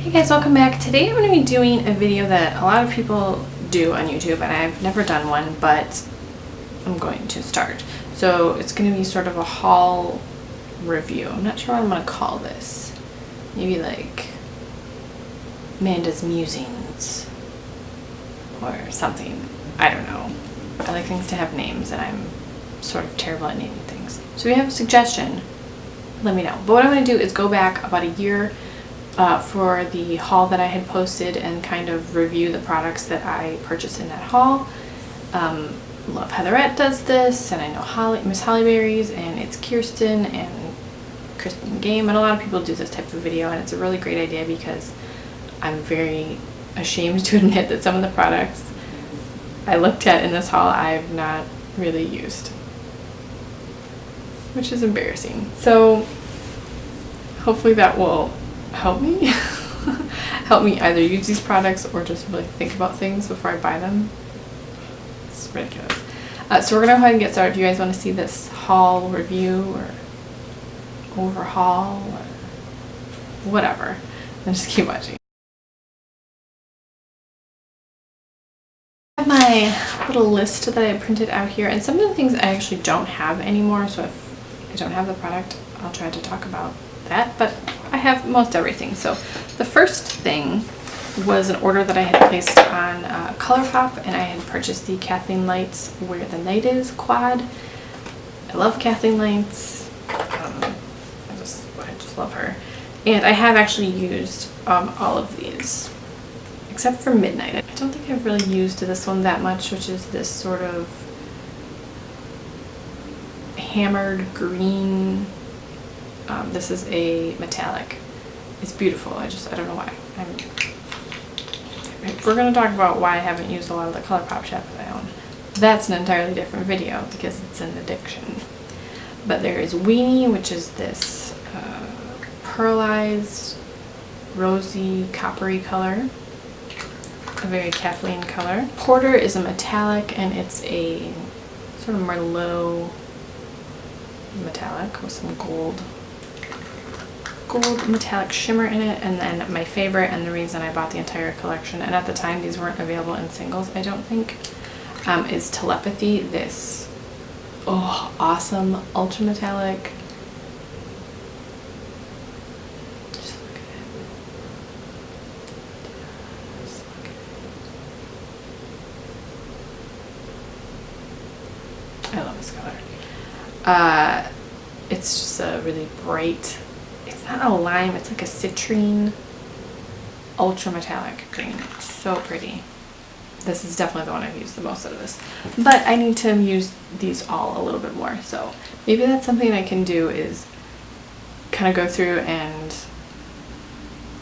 Hey guys, welcome back. Today I'm going to be doing a video that a lot of people do on YouTube and I've never done one, but I'm going to start. So it's going to be sort of a haul review. I'm not sure what I'm going to call this. Maybe like Amanda's Musings or something. I don't know. I like things to have names and I'm sort of terrible at naming things. So if you have a suggestion, let me know. But what I'm going to do is go back about a year for the haul that I had posted and kind of review the products that I purchased in that haul. Love Heatherette does this, and I know Miss Hollyberries, and it's Kirsten and Kristen Game, and a lot of people do this type of video, and it's a really great idea because I'm very ashamed to admit that some of the products I looked at in this haul I've not really used, which is embarrassing. So hopefully that will help me help me either use these products or just really think about things before I buy them. It's ridiculous. So we're gonna go ahead and get started. If you guys want to see this haul review or overhaul or whatever, then just keep watching. I have my little list that I printed out here, and some of the things I actually don't have anymore, so if I don't have the product I'll try to talk about that, but I have most everything. So the first thing was an order that I had placed on ColourPop, and I had purchased the Kathleen Lights Where the Night Is quad. I love Kathleen Lights. I just love her. And I have actually used all of these except for Midnight. I don't think I've really used this one that much, which is this sort of hammered green. This is a metallic. It's beautiful. I don't know why. We're going to talk about why I haven't used a lot of the ColourPop shampoo I own. That's an entirely different video because it's an addiction. But there is Weenie, which is this pearlized, rosy, coppery color. A very Kathleen color. Porter is a metallic, and it's a sort of Merlot metallic with some gold metallic shimmer in it. And then my favorite, and the reason I bought the entire collection, and at the time these weren't available in singles I don't think, is Telepathy. This awesome ultra metallic. Just look at it. Just look at it. I love this color. It's just a really bright, it's not a lime, it's like a citrine ultra metallic green. It's so pretty. This is definitely the one I've used the most out of this, but I need to use these all a little bit more, so maybe that's something I can do, is kind of go through and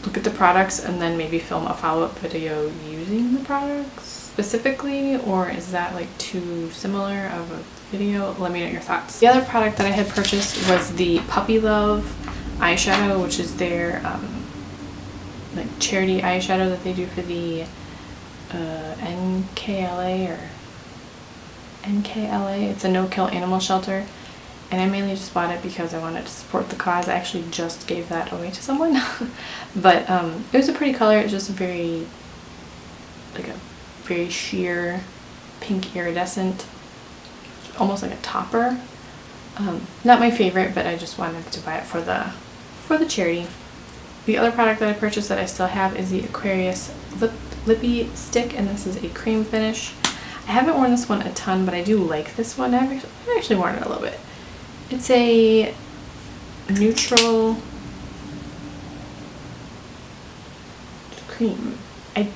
look at the products and then maybe film a follow-up video using the products specifically, or is that like too similar of a video? Let me know your thoughts. The other product that I had purchased was the Puppy Love eyeshadow, which is their like charity eyeshadow that they do for the NKLA. It's a no-kill animal shelter, and I mainly just bought it because I wanted to support the cause. I actually just gave that away to someone. But it was a pretty color. It's just very sheer pink iridescent, almost like a topper. Not my favorite, but I just wanted to buy it for the charity. The other product that I purchased that I still have is the Aquarius Lippie stick, and this is a cream finish. I haven't worn this one a ton, but I do like this one. I've actually worn it a little bit. It's a neutral cream. I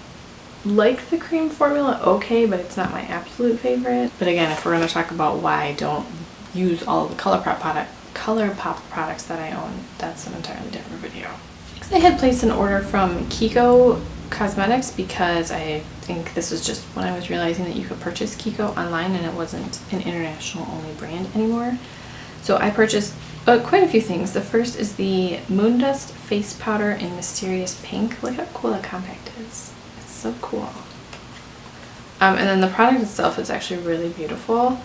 like the cream formula okay, but it's not my absolute favorite. But again, if we're going to talk about why I don't use all of the ColourPop products that I own, that's an entirely different video. Next, I had placed an order from Kiko Cosmetics because I think this was just when I was realizing that you could purchase Kiko online and it wasn't an international only brand anymore. So I purchased quite a few things. The first is the Moondust face powder in Mysterious Pink. Look how cool that compact is. It's so cool. And then the product itself is actually really beautiful.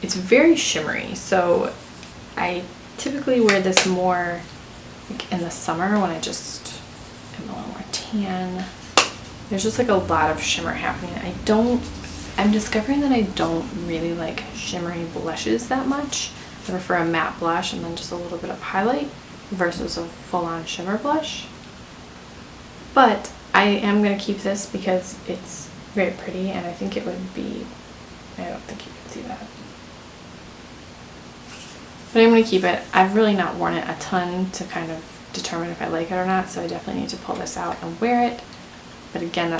It's very shimmery, so I typically wear this more like in the summer when I just am a little more tan tan. There's just like a lot of shimmer happening. I'm discovering that I don't really like shimmery blushes that much. I prefer a matte blush and then just a little bit of highlight versus a full-on shimmer blush. But I am going to keep this because it's very pretty, and I think it would be, I don't think you can see that. But I'm going to keep it. I've really not worn it a ton to kind of determine if I like it or not, so I definitely need to pull this out and wear it. But again, I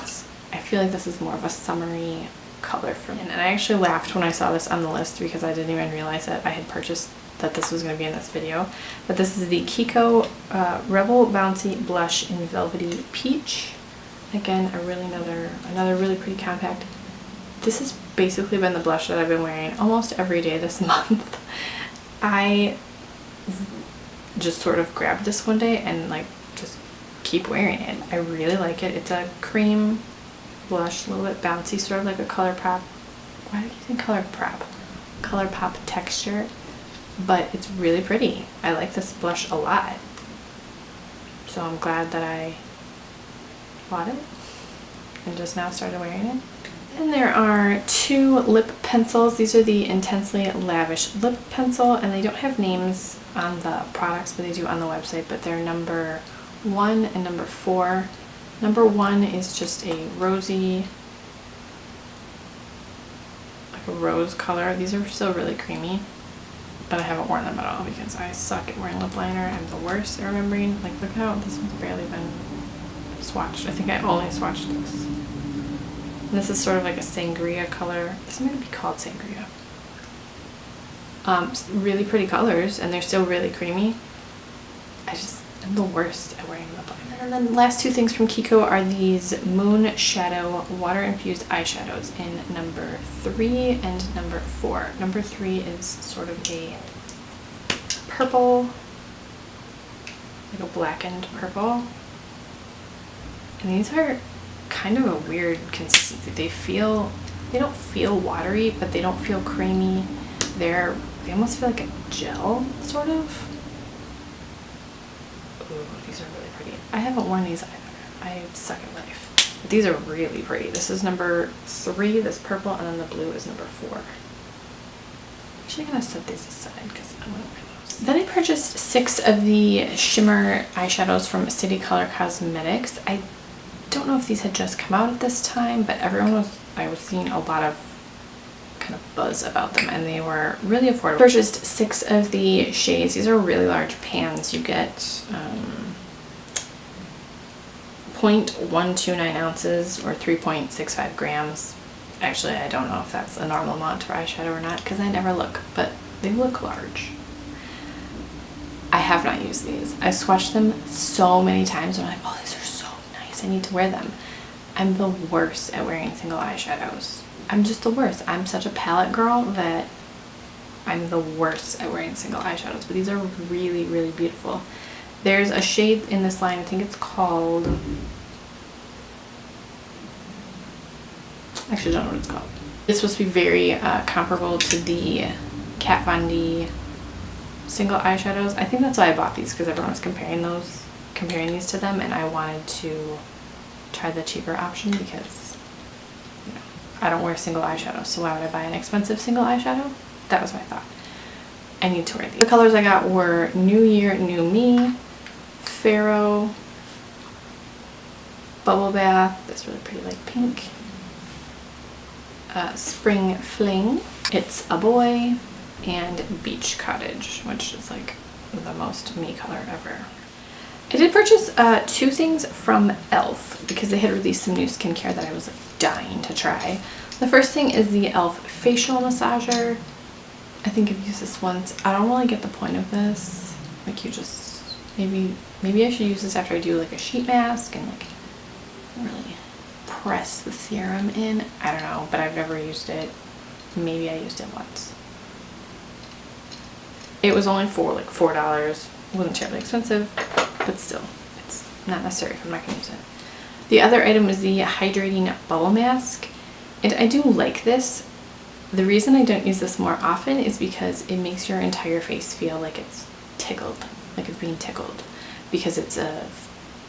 feel like this is more of a summery color for me. And I actually laughed when I saw this on the list because I didn't even realize that I had purchased that this was going to be in this video. But this is the Kiko Rebel Bouncy Blush in Velvety Peach. Again, another really pretty compact. This has basically been the blush that I've been wearing almost every day this month. I just sort of grabbed this one day and like just keep wearing it. I really like it. It's a cream blush, a little bit bouncy, sort of like a ColourPop. Why did you think ColourPop? ColourPop texture, but it's really pretty. I like this blush a lot, so I'm glad that I bought it and just now started wearing it. And there are two lip pencils. These are the Intensely Lavish lip pencil, and they don't have names on the products, but they do on the website. But they're number 1 and number 4. Number 1 is just a rosy, like a rose color. These are still really creamy, but I haven't worn them at all because I suck at wearing lip liner. I'm the worst at remembering. Like, look how this one's barely been swatched. I think I only swatched this. And this is sort of like a sangria color. This might be called sangria. Really pretty colors, and they're still really creamy. I'm the worst at wearing lip liner. And then the last two things from Kiko are these Moonshadow water infused eyeshadows in number 3 and number 4. Number 3 is sort of a purple, like a blackened purple. And these are kind of a weird consistency. They don't feel watery, but they don't feel creamy. They almost feel like a gel, sort of. Ooh, these are really pretty. I haven't worn these either. I suck at life. But these are really pretty. This is number 3, this purple, and then the blue is number 4. Actually, I'm gonna set these aside because I'm gonna wear those. Then I purchased 6 of the Shimmer eyeshadows from Kiko Cosmetics. I don't know if these had just come out at this time, but I was seeing a lot of kind of buzz about them, and they were really affordable. I purchased 6 of the shades. These are really large pans. You get 0.129 ounces or 3.65 grams. Actually, I don't know if that's a normal amount for eyeshadow or not because I never look, but they look large. I have not used these. I've swatched them so many times and I'm like, oh, these are so nice. I need to wear them. I'm the worst at wearing single eyeshadows. I'm just the worst. I'm such a palette girl that I'm the worst at wearing single eyeshadows, but these are really, really beautiful. There's a shade in this line, I think it's called, I actually don't know what it's called. It's supposed to be very comparable to the Kat Von D single eyeshadows. I think that's why I bought these, because everyone was comparing these to them, and I wanted to try the cheaper option because, you know, I don't wear single eyeshadow, so why would I buy an expensive single eyeshadow? That was my thought. I need to wear these. The colors I got were New Year, New Me, Pharaoh, Bubble Bath, that's really pretty, like pink, Spring Fling, It's a Boy, and Beach Cottage, which is like the most me color ever. I did purchase 2 things from e.l.f. because they had released some new skincare that I was dying to try. The first thing is the e.l.f. facial massager. I think I've used this once. I don't really get the point of this. Like, you just, maybe I should use this after I do like a sheet mask and like really press the serum in. I don't know, but I've never used it. Maybe I used it once. It was only for like $4. It wasn't terribly expensive, but still, it's not necessary if I'm not going to use it. The other item is the Hydrating Bubble Mask, and I do like this. The reason I don't use this more often is because it makes your entire face feel like it's tickled, like it's being tickled, because it's a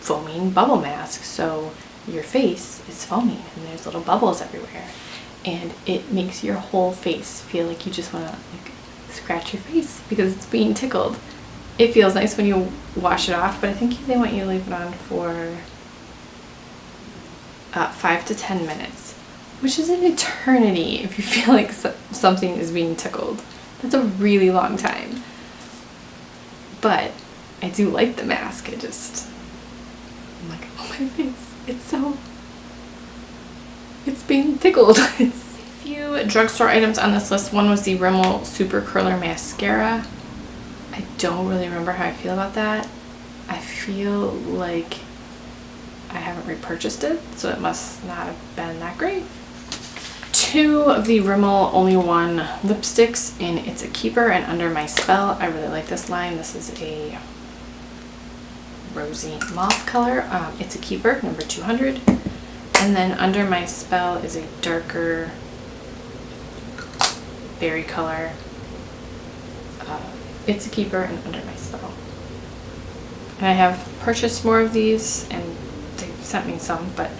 foaming bubble mask. So your face is foaming and there's little bubbles everywhere. And it makes your whole face feel like you just want to like scratch your face because it's being tickled. It feels nice when you wash it off, but I think they want you to leave it on for 5 to 10 minutes, which is an eternity if you feel like something is being tickled. That's a really long time. But I do like the mask. I'm like, oh my face, it's being tickled. A few drugstore items on this list. One was the Rimmel Super Curler Mascara. I don't really remember how I feel about that. I feel like I haven't repurchased it, so it must not have been that great. 2 of the Rimmel Only One lipsticks in It's a Keeper and Under My Spell. I really like this line. This is a rosy mauve color. It's a Keeper, number 200. And then Under My Spell is a darker berry color. It's a Keeper and Under My Spell. And I have purchased more of these and they sent me some, but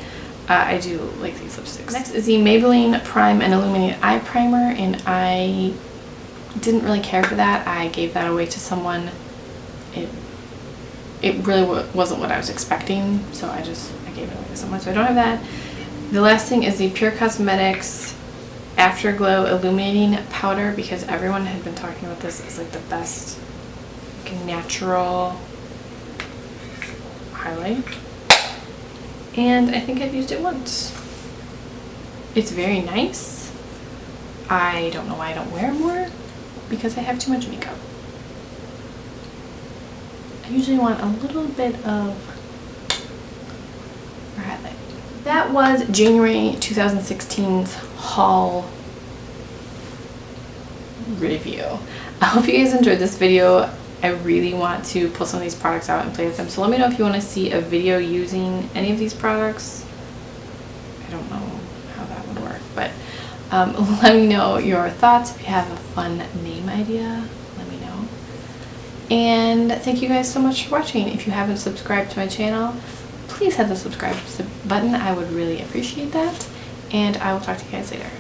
I do like these lipsticks. Next is the Maybelline Prime and Illuminate Eye Primer, and I didn't really care for that. I gave that away to someone. It really wasn't what I was expecting, so I gave it away to someone, so I don't have that. The last thing is the Kiko Cosmetics Afterglow Illuminating Powder, because everyone had been talking about this as like the best like, natural highlight. And I think I've used it once. It's very nice. I don't know why I don't wear more, because I have too much makeup. I usually want a little bit of highlight. That was January 2016's haul review. I hope you guys enjoyed this video. I really want to pull some of these products out and play with them. So let me know if you want to see a video using any of these products. I don't know how that would work, but let me know your thoughts. If you have a fun name idea, let me know. And thank you guys so much for watching. If you haven't subscribed to my channel, please hit the subscribe button. I would really appreciate that. And I will talk to you guys later.